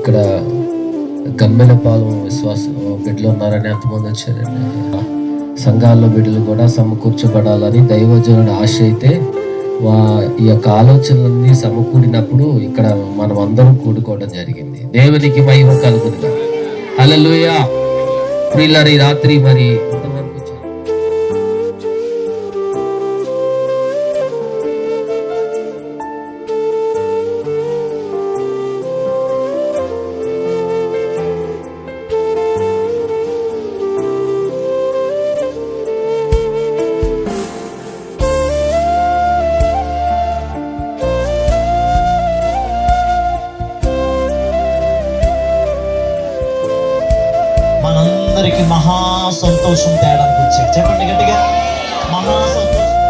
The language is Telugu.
ఇక్కడ గమ్మెలపాలెం విశ్వాసం బిడ్డలు ఉన్నారని ఎంతమంది వచ్చారండి. సంఘాల్లో బిడ్డలు కూడా సమకూర్చబడాలని దైవజనుడి ఆశ అయితే ఈ యొక్క ఆలోచనలన్నీ సమకూడినప్పుడు ఇక్కడ మనం అందరం కూడుకోవడం జరిగింది. దేవునికి మహిమ కలుగునుగా. హల్లెలూయా. ప్రియులారా, ఈ రాత్రి మరి మనందరికి మహా సంతోషం తేడానికి వచ్చాడు. చెప్పండి గట్టిగా, మహా సంతోషం.